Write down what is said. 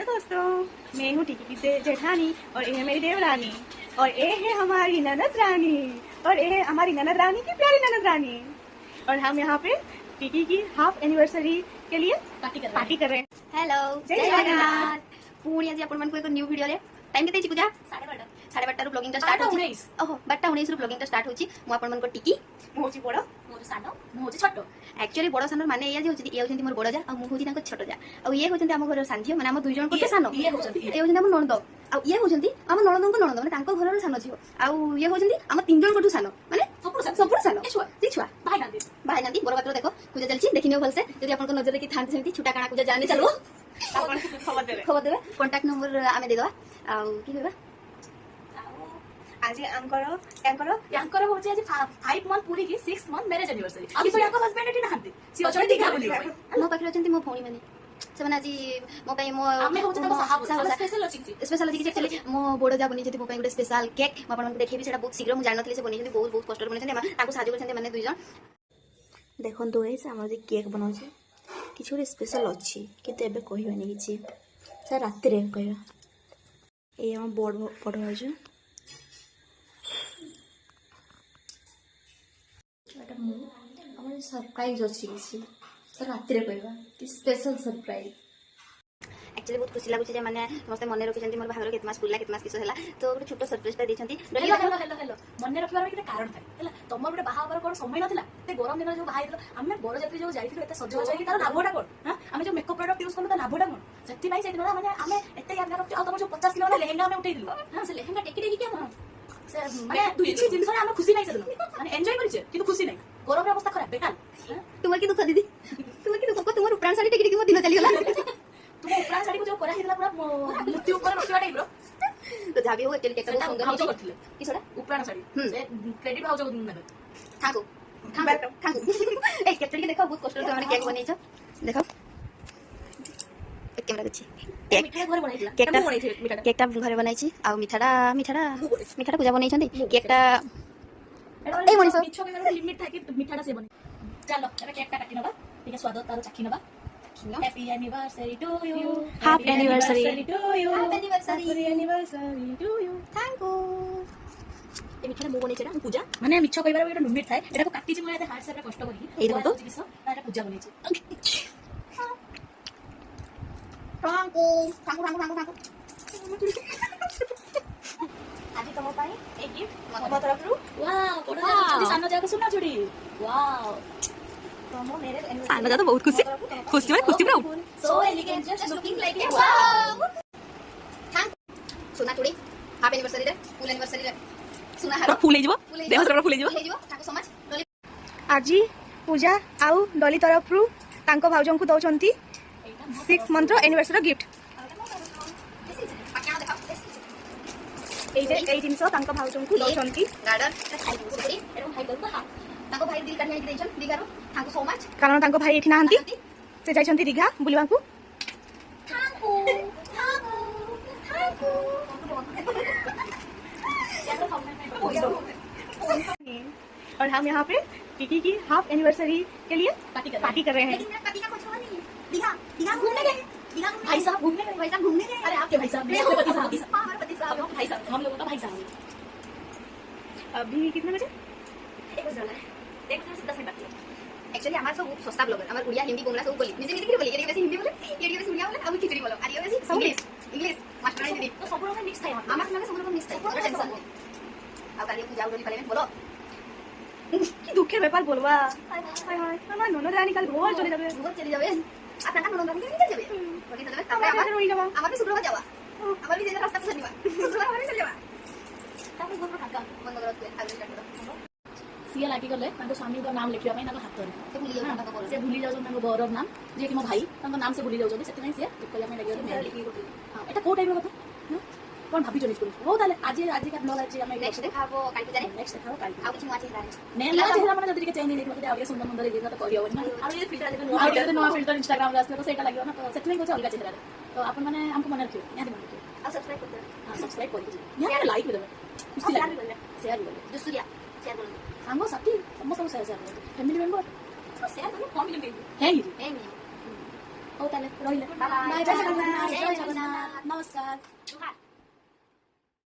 Hello दोस्तों, मैं हूँ टिकी की जेठानी और ये है मेरी देवरानी और ये है हमारी ननद रानी और ये है हमारी ननद रानी की प्यारी ननद रानी और हम यहाँ पे टिकी की हाफ एनिवर्सरी के लिए पार्टी कर रहे हैं। हेलो जय जगन्नाथ पुणी आज आपण मानक एक न्यू वीडियो रे टाइम केते पूजा 12:30 ब्लॉगिंग स्टार्ट होची। ओहो 12:19 ब्लॉगिंग स्टार्ट होची। मु आपण मानक टिकी मु होची बड़ मोर सानो मु होची छोटो। एक्चुअली बड़ सानो माने ये होची ये होची मोर बड़ जा आ मु होची तांको छोटो जा आ ये होची हम घर सांझियो माने हम दुई जन कोते सानो ये होची हम ननद आ ये होची हम ननद को ननद माने तांको घर रे सानो छियो आ ये होची हम तीन जन कोटू सानो माने सब सानो ए छुआ भाई नांदी बड़ बात देखो पूजा चलची देखिनियो भलसे जदी आपण को नजर देखि थांती सेमती छुटा काना पूजा जाने चलो आपण खबर देबे कांटेक्ट नंबर आमे दे दवा आ की होबा आज यांकर होची आज 5 मंथ पूरी की 6 मंथ मैरिज एनिवर्सरी अभी तो याको हस्बैंड एटी नहंती सी अचोय दिखा बोली मो पाखरे अछंती मो भौणी माने से माने आज मो पई मो आमे होची त साहब स्पेशल अछि एक्चुअली मो बोडो जा बनी जति मो पई गुटे स्पेशल केक म आपन देखेबी सेटा बहुत शीघ्र मु जान नथली से बनी जति बहुत कष्ट बनी छथि ताको साजु करछथि माने दुई जन देखन तो गाइस हम जे केक बनाउछि किछ गुटे स्पेशल अछि किते एबे कहिबानी किछि से रात रे कहया ए हम बोड पढो आजु हमारे सरप्राइज अच्छी किसी तो रात रे कहबा कि स्पेशल सरप्राइज एक्चुअली बहुत खुशी लागुଛି जे माने समस्त मने रखिसंती मोर बाहागर केत मास पुला केत मास किस हैला तो ଗୋଟେ छोटो सरप्राइज ता देछंती हेलो मने रखिबार किते कारण थाए हैला तमर ଗୋଟେ बाहागर कोन समय नथिला ते गरम दिन जो बाहाइलो हम बड़ जात्री जो जाइथिलो एते सजो जाई तार लाभटा कोन हां हम जो मेकअप प्रोडक्ट यूज करलो ता लाभटा कोन सेति भाई सेति माने हम एते याद रखछु आ तमर जो 50 किलो वाला लेहेंगा हम उठै दिलो हां से लेहेंगा टेकी टेकी के हम माने दुई छि दिन सरे हम खुशी नै से माने एन्जॉय करिছে কিন্তু खुशी नै गरम अवस्था खराब बेकार तुम्हार की दुख दीदी तुम्हार की दुख तुम्हार प्राण साड़ी टेकी टेकी मो दिन चली गला तुम प्राण साड़ी को जो करा हिला पूरा मृत्यु ऊपर रखिवा टाइप रो तो जाबी हो एक्चुअली केक सुंदर भाउज करथिले की सोडा उपराण साड़ी से क्रेडिट भाउज नेबे थाको ए केक टेकी देखो बहुत कष्ट से हमने केक बनेइछ देखो एक कैमरा अछि मिठाई घरे बनाइथिला केकटा घरे बनाइछि आ मिठाटा पूजा बनैछन्ती केकटा ए मनिसो मिठो के लिमिट था कि मिठाटा से बने चलो एबे केकटा काटी नबा ठीक है स्वाद तारो चाखी नबा happy anniversary to you half anniversary to you half anniversary to you thank you ए मिठाटा मो बनेछ ना पूजा माने मिठो कइबार एक लिमिट थाए एटा को काटी छि मोया हार्ट से कष्ट करी ए देखो तो एटा पूजा बनेछि थांकू आज तुम पाई एक गिफ्ट मो तरफ रु वाओ बड़ा छोटी सानो जाको सुना छोड़ी वाओ तुम मेरे सानो जा तो बहुत खुशी में खुशी में so elegant just looking like a wow thank सुना छोड़ी हाफ एनिवर्सरी रे फुल एनिवर्सरी रे सुना हारो फुल हेजबो देह सर फुल हेजबो थैंक यू सो मच डोली आजी पूजा आउ डोली तरफ रु तांको भाउजन को दउचंती 6 मंथ रो एनिवर्सरी गिफ्ट এই জিনিস তাঙ্ক ভাউজনকু দউচন্তি গার্ডন খাই দুপুরি এরকম খাই করব হ্যাঁ তাঙ্ক ভাই দিল কাটি দেইছন দিগারো থ্যাঙ্ক ইউ সো মাচ কারণ তাঙ্ক ভাই এঠি নাহান্তি সে যাইছন্তি দীঘা বুলিবাকু থ্যাঙ্ক यू और हम यहाँ पे टिकी की हाफ एनिवर्सरी के लिए पार्टी कर रहे हैं। लेकिन पार्टी का कुछ हुआ नहीं दीघा घूमने गए भाई साहब घूमने गए अरे आपके भाई साहब मेरे पति साहब हमारे पति साहब भाई साहब हम लोगों का भाई साहब अभी कितने बजे 1 बजे है 1 बजे से 10 मिनट बाकी है एक्चुअली हमारे सब सस्ता ब्लॉगर हमारे उड़िया हिंदी बंगला सब बोली निजे निजे बोली ये वैसे हिंदी बोले ये वैसे उड़िया बोले अब खिचड़ी बोलो और ये वैसे इंग्लिश मास्टर हिंदी तो सब लोग मिक्स था हमारे में सब लोग मिक्स था टेंशन नहीं अब काली पूजा उड़ी पहले बोलो কি দুঃখের ব্যাপার বলবা হায় হায় আমার ননদ রানী কাল ভোর চলে যাবে আপনার ননদ রানী নিয়ে যাবে ওকে চলে যাবে আমার রই যাবা আমার भी शुक्रवार जावा আমার भी রাস্তা से নিবা शुक्रवार हमारे चले जावा তারপর ঘর থাকা বন্ধ করতে আগে স্টার্ট করো সিয়া লাটি গলে তাଙ୍କ স্বামীଙ୍କ নাম ଲେଖିବା ପାଇଁ ତାଙ୍କ ହାତରେ ସେ ଭୁଲି ଯାଉଛନ୍ତି ତାଙ୍କ ବର ସେ ଭୁଲି ଯାଉଛନ୍ତି ତାଙ୍କ ବରର ନାମ ଯେ କି ମୋ ଭାଇ ତାଙ୍କ ନାମ ସେ ଭୁଲି ଯାଉଛନ୍ତି ସେଥିପାଇଁ ସେ କହିବା ପାଇଁ ଲାଗିବ ହଁ ଏଟା କୋଉ ଟାଇପର କଥା কোন ভাবি চলিস করি ও তাহলে আজি কা ব্লগ আছে আমি নেক্সট দেখাবো কালকে জানে নেক্সট দেখাবো কালকে ଆଉ କିଛି ନୂଆ ଚେହେରା ନେଲା ଚେହେରା ମାନେ ଯଦି ଟିକେ ଚେଞ୍ଜ ହେଇଯାଇଥିବ ଯଦି ଆଉ ଟିକେ ସୁନ୍ଦର ମୁନ୍ଦର ହେଇଯାଇଥିବ ତ କରିହବନି ନା ଆଉ ଏ ଫିଲ୍ଟର ଯଦି ନୂଆ ଫିଲ୍ଟର ଇନଷ୍ଟାଗ୍ରାମ ରେ ଆସିବ ତ ସେଇଟା ଲାଗିବ ନା ତ ସେଥିପାଇଁ କହୁଛି ଅଲଗା ଚେହେରାରେ ତ ଆପଣ ମାନେ ଆମକୁ ମନେ ରଖିବେ ନିହାତି ମନେ ରଖିବେ ଆଉ ସବସ୍କ୍ରାଇବ କରିଦେବେ ହଁ ସବସ୍କ୍ରାଇବ କରିଦେବେ ନିହାତି ଲାଇକ୍ ବି ଦେବେ ଖୁସି ଲାଗିବ ସେୟାର ବି ଦେବେ ଦୁସୁରିଆ ସେୟାର କରନ୍ତୁ ସାଙ୍ଗ ସାଥି ସମସ୍ତଙ୍କୁ ସେୟାର କରନ୍ତୁ ଫ୍ୟାମିଲି ମେମ୍ବର ସେୟାର କଲେ କମ ମିଳିବ ହେଇନି ଏମି ହଉ ତାହେଲେ ରହିଲେ। ବାଏ, ଜୟ ଜଗନ୍ନାଥ, ଜୟ ଜଗନ୍ନାଥ, ନମସ୍କାର।